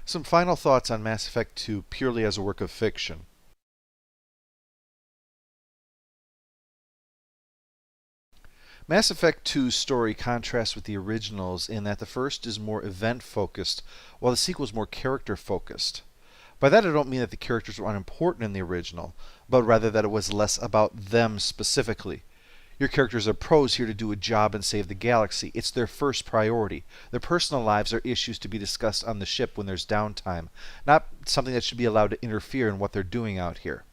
Some final thoughts on Mass Effect 2 purely as a work of fiction. Mass Effect 2's story contrasts with the originals in that the first is more event focused, while the sequel is more character focused. By that I don't mean that the characters were unimportant in the original, but rather that it was less about them specifically. Your characters are pros here to do a job and save the galaxy. It's their first priority. Their personal lives are issues to be discussed on the ship when there's downtime, not something that should be allowed to interfere in what they're doing out here.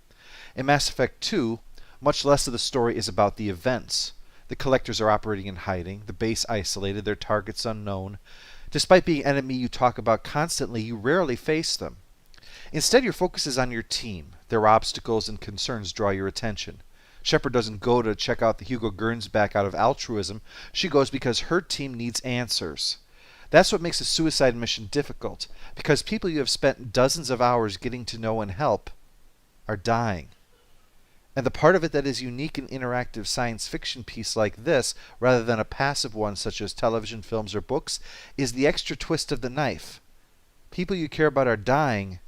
In Mass Effect 2, much less of the story is about the events. The collectors are operating in hiding, the base isolated, their targets unknown. Despite being an enemy you talk about constantly, you rarely face them. Instead, your focus is on your team. Their obstacles and concerns draw your attention. Shepard doesn't go to check out the Hugo Gernsback out of altruism. She goes because her team needs answers. That's what makes a suicide mission difficult, because people you have spent dozens of hours getting to know and help are dying. And the part of it that is unique in interactive science fiction piece like this, rather than a passive one such as television, films, or books, is the extra twist of the knife. People you care about are dying,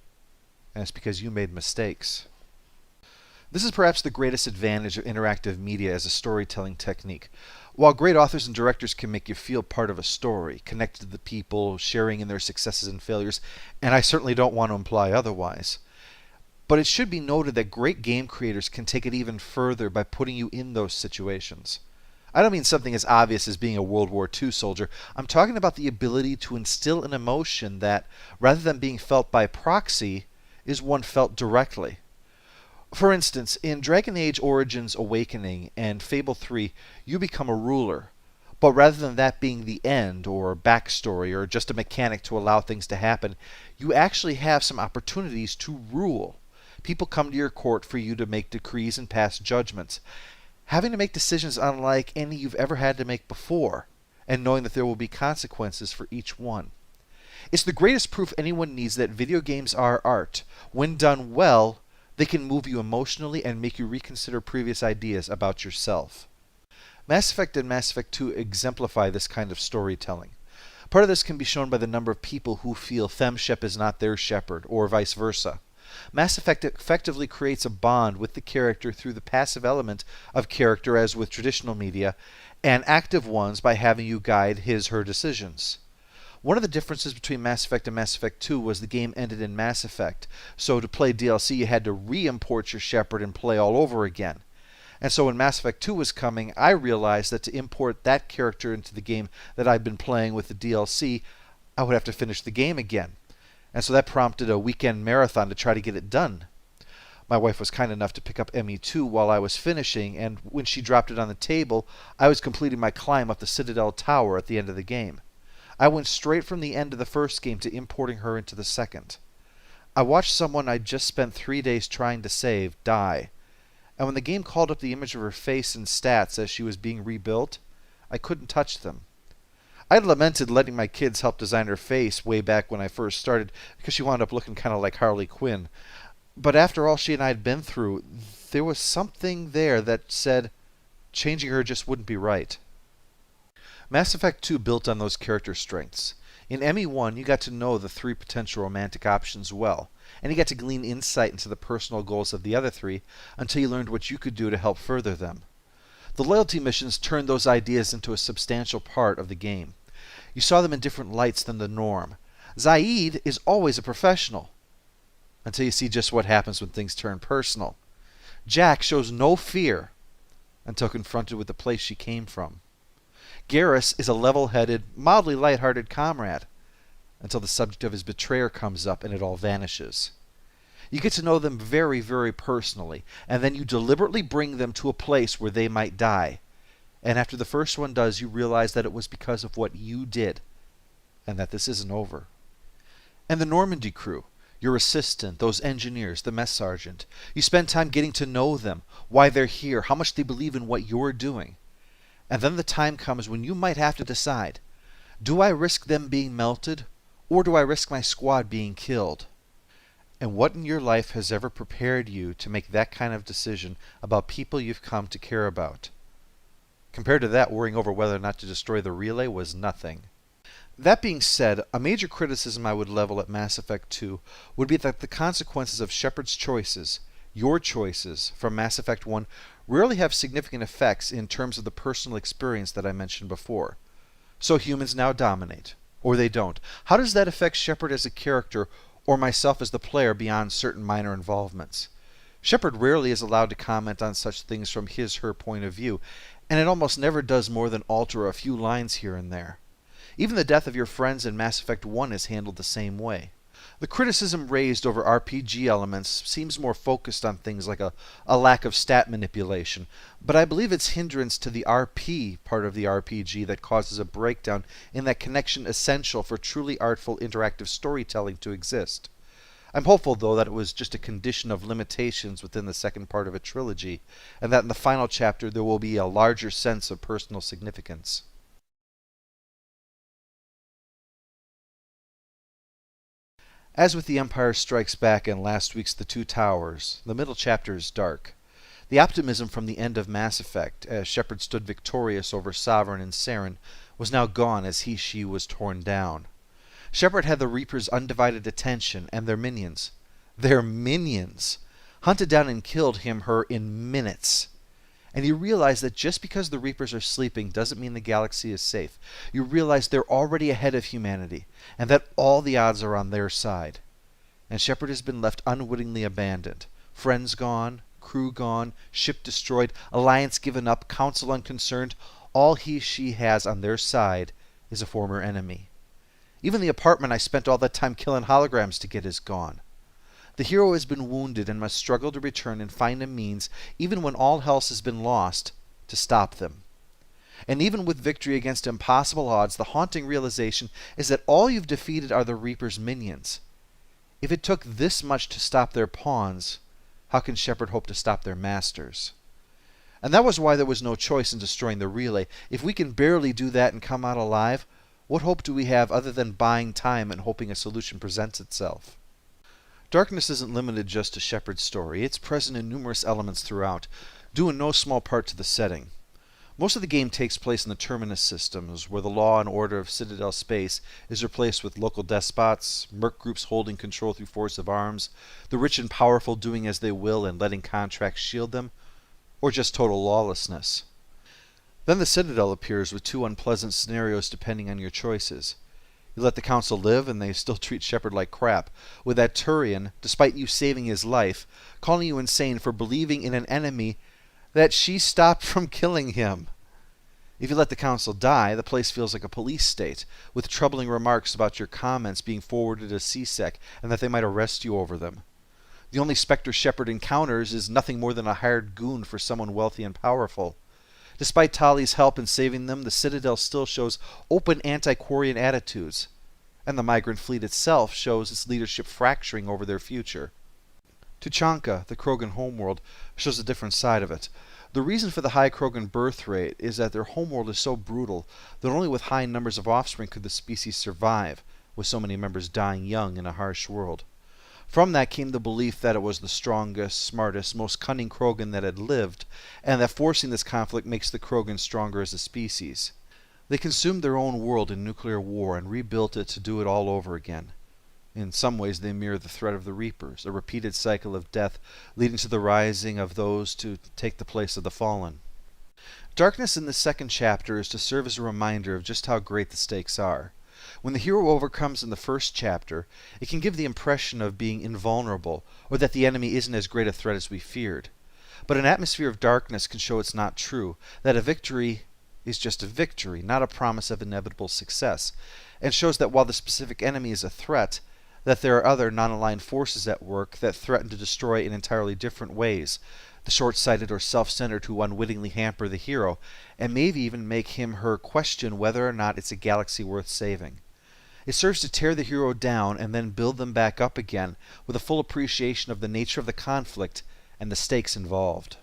and it's because you made mistakes. This is perhaps the greatest advantage of interactive media as a storytelling technique. While great authors and directors can make you feel part of a story, connected to the people, sharing in their successes and failures, and I certainly don't want to imply otherwise, but it should be noted that great game creators can take it even further by putting you in those situations. I don't mean something as obvious as being a World War II soldier. I'm talking about the ability to instill an emotion that, rather than being felt by proxy, is one felt directly. For instance, in Dragon Age Origins Awakening and Fable 3, you become a ruler. But rather than that being the end, or backstory, or just a mechanic to allow things to happen, you actually have some opportunities to rule. People come to your court for you to make decrees and pass judgments. Having to make decisions unlike any you've ever had to make before, and knowing that there will be consequences for each one. It's the greatest proof anyone needs that video games are art. When done well, they can move you emotionally and make you reconsider previous ideas about yourself. Mass Effect and Mass Effect 2 exemplify this kind of storytelling. Part of this can be shown by the number of people who feel FemShep is not their Shepard, or vice versa. Mass Effect effectively creates a bond with the character through the passive element of character as with traditional media, and active ones by having you guide his/her decisions. One of the differences between Mass Effect and Mass Effect 2 was the game ended in Mass Effect, so to play DLC you had to re-import your Shepard and play all over again. And so when Mass Effect 2 was coming, I realized that to import that character into the game that I'd been playing with the DLC, I would have to finish the game again. And so that prompted a weekend marathon to try to get it done. My wife was kind enough to pick up ME2 while I was finishing, and when she dropped it on the table, I was completing my climb up the Citadel Tower at the end of the game. I went straight from the end of the first game to importing her into the second. I watched someone I'd just spent 3 days trying to save die, and when the game called up the image of her face and stats as she was being rebuilt, I couldn't touch them. I had lamented letting my kids help design her face way back when I first started because she wound up looking kind of like Harley Quinn. But after all she and I had been through, there was something there that said changing her just wouldn't be right. Mass Effect 2 built on those character strengths. In ME1, you got to know the 3 potential romantic options well, and you got to glean insight into the personal goals of the other 3 until you learned what you could do to help further them. The loyalty missions turned those ideas into a substantial part of the game. You saw them in different lights than the norm. Zaid is always a professional, until you see just what happens when things turn personal. Jack shows no fear until confronted with the place she came from. Garrus is a level-headed, mildly light-hearted comrade, until the subject of his betrayer comes up and it all vanishes. You get to know them very, very personally, and then you deliberately bring them to a place where they might die. And after the first one does, you realize that it was because of what you did, and that this isn't over. And the Normandy crew, your assistant, those engineers, the mess sergeant, you spend time getting to know them, why they're here, how much they believe in what you're doing. And then the time comes when you might have to decide, do I risk them being melted, or do I risk my squad being killed? And what in your life has ever prepared you to make that kind of decision about people you've come to care about? Compared to that, worrying over whether or not to destroy the relay was nothing. That being said, a major criticism I would level at Mass Effect 2 would be that the consequences of Shepard's choices, your choices, from Mass Effect 1 rarely have significant effects in terms of the personal experience that I mentioned before. So humans now dominate, or they don't. How does that affect Shepard as a character, or myself as the player beyond certain minor involvements? Shepard rarely is allowed to comment on such things from his/her point of view, and it almost never does more than alter a few lines here and there. Even the death of your friends in Mass Effect 1 is handled the same way. The criticism raised over RPG elements seems more focused on things like a lack of stat manipulation, but I believe it's hindrance to the RP part of the RPG that causes a breakdown in that connection essential for truly artful interactive storytelling to exist. I'm hopeful, though, that it was just a condition of limitations within the second part of a trilogy, and that in the final chapter there will be a larger sense of personal significance. As with The Empire Strikes Back and last week's The Two Towers, the middle chapter is dark. The optimism from the end of Mass Effect, as Shepard stood victorious over Sovereign and Saren, was now gone as he/she was torn down. Shepard had the Reapers' undivided attention, and their minions, hunted down and killed him/her in minutes. And you realize that just because the Reapers are sleeping doesn't mean the galaxy is safe. You realize they're already ahead of humanity, and that all the odds are on their side. And Shepard has been left unwittingly abandoned. Friends gone, crew gone, ship destroyed, alliance given up, council unconcerned. All he/she has on their side is a former enemy. Even the apartment I spent all that time killing holograms to get is gone. The hero has been wounded and must struggle to return and find a means, even when all else has been lost, to stop them. And even with victory against impossible odds, the haunting realization is that all you've defeated are the Reaper's minions. If it took this much to stop their pawns, how can Shepard hope to stop their masters? And that was why there was no choice in destroying the relay. If we can barely do that and come out alive, what hope do we have other than buying time and hoping a solution presents itself? Darkness isn't limited just to Shepard's story. It's present in numerous elements throughout, due in no small part to the setting. Most of the game takes place in the Terminus systems, where the law and order of Citadel space is replaced with local despots, merc groups holding control through force of arms, the rich and powerful doing as they will and letting contracts shield them, or just total lawlessness. Then the Citadel appears with two unpleasant scenarios depending on your choices. You let the Council live, and they still treat Shepard like crap, with that Turian, despite you saving his life, calling you insane for believing in an enemy that she stopped from killing him. If you let the Council die, the place feels like a police state, with troubling remarks about your comments being forwarded to CSEC and that they might arrest you over them. The only Spectre Shepard encounters is nothing more than a hired goon for someone wealthy and powerful. Despite Tali's help in saving them, the Citadel still shows open anti-Quarian attitudes, and the migrant fleet itself shows its leadership fracturing over their future. Tuchanka, the Krogan homeworld, shows a different side of it. The reason for the high Krogan birth rate is that their homeworld is so brutal that only with high numbers of offspring could the species survive, with so many members dying young in a harsh world. From that came the belief that it was the strongest, smartest, most cunning Krogan that had lived, and that forcing this conflict makes the Krogan stronger as a species. They consumed their own world in nuclear war and rebuilt it to do it all over again. In some ways they mirror the threat of the Reapers, a repeated cycle of death leading to the rising of those to take the place of the fallen. Darkness in the second chapter is to serve as a reminder of just how great the stakes are. When the hero overcomes in the first chapter, it can give the impression of being invulnerable, or that the enemy isn't as great a threat as we feared. But an atmosphere of darkness can show it's not true, that a victory is just a victory, not a promise of inevitable success, and shows that while the specific enemy is a threat, that there are other non-aligned forces at work that threaten to destroy in entirely different ways, the short-sighted or self-centered who unwittingly hamper the hero, and maybe even make him/her question whether or not it's a galaxy worth saving. It serves to tear the hero down and then build them back up again with a full appreciation of the nature of the conflict and the stakes involved.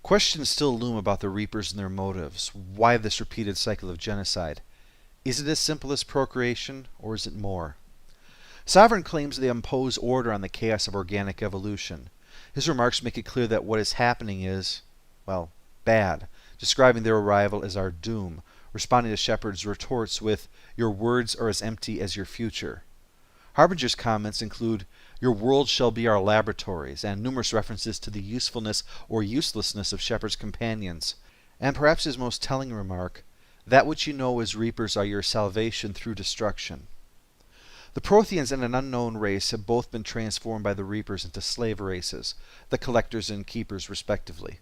Questions still loom about the Reapers and their motives. Why this repeated cycle of genocide? Is it as simple as procreation, or is it more? Sovereign claims they impose order on the chaos of organic evolution. His remarks make it clear that what is happening is, well, bad. describing their arrival as our doom, responding to Shepard's retorts with, "Your words are as empty as your future." Harbinger's comments include, "Your world shall be our laboratories," and numerous references to the usefulness or uselessness of Shepard's companions. And perhaps his most telling remark, "That which you know as Reapers are your salvation through destruction." The Protheans and an unknown race have both been transformed by the Reapers into slave races, the Collectors and Keepers respectively.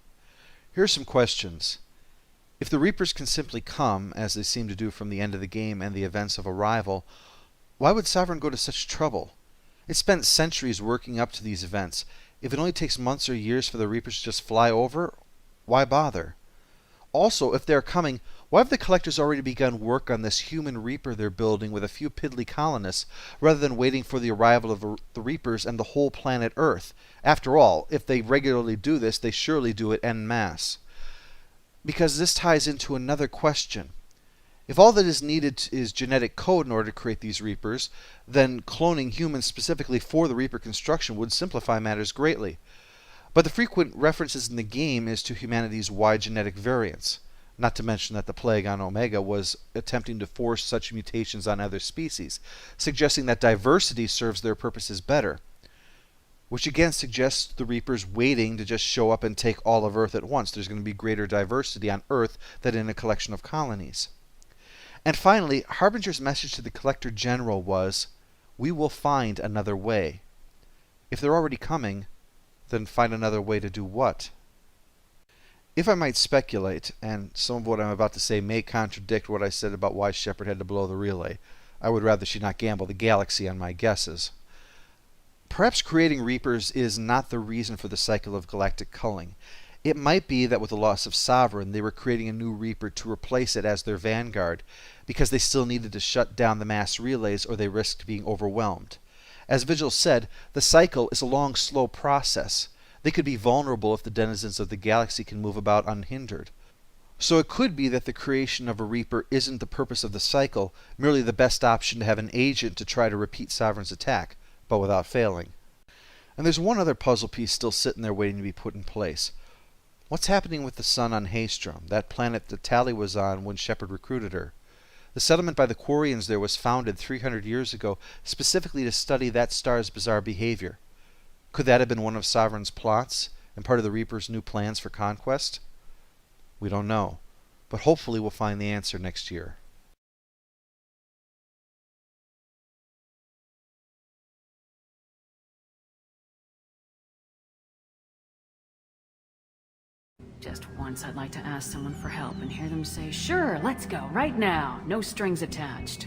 Here are some questions. If the Reapers can simply come, as they seem to do from the end of the game and the events of Arrival, why would Sovereign go to such trouble? It spent centuries working up to these events. If it only takes months or years for the Reapers to just fly over, why bother? Also, if they're coming, why have the Collectors already begun work on this human Reaper they're building with a few piddly colonists, rather than waiting for the arrival of the Reapers and the whole planet Earth? After all, if they regularly do this, they surely do it en masse. Because this ties into another question. If all that is needed is genetic code in order to create these Reapers, then cloning humans specifically for the Reaper construction would simplify matters greatly. But the frequent references in the game is to humanity's wide genetic variance, not to mention that the plague on Omega was attempting to force such mutations on other species, suggesting that diversity serves their purposes better. Which again suggests the Reapers waiting to just show up and take all of Earth at once. There's going to be greater diversity on Earth than in a collection of colonies. And finally, Harbinger's message to the Collector General was, "We will find another way." If they're already coming, then find another way to do what? If I might speculate, and some of what I'm about to say may contradict what I said about why Shepard had to blow the relay, I would rather she not gamble the galaxy on my guesses. Perhaps creating Reapers is not the reason for the cycle of galactic culling. It might be that with the loss of Sovereign, they were creating a new Reaper to replace it as their vanguard, because they still needed to shut down the mass relays or they risked being overwhelmed. As Vigil said, the cycle is a long, slow process. They could be vulnerable if the denizens of the galaxy can move about unhindered. So it could be that the creation of a Reaper isn't the purpose of the cycle, merely the best option to have an agent to try to repeat Sovereign's attack, but without failing. And there's one other puzzle piece still sitting there waiting to be put in place. What's happening with the sun on Haestrom, that planet that Tali was on when Shepard recruited her? The settlement by the Quarians there was founded 300 years ago specifically to study that star's bizarre behavior. Could that have been one of Sovereign's plots and part of the Reaper's new plans for conquest? We don't know, but hopefully we'll find the answer next year. Just once I'd like to ask someone for help and hear them say, "Sure, let's go, right now, no strings attached."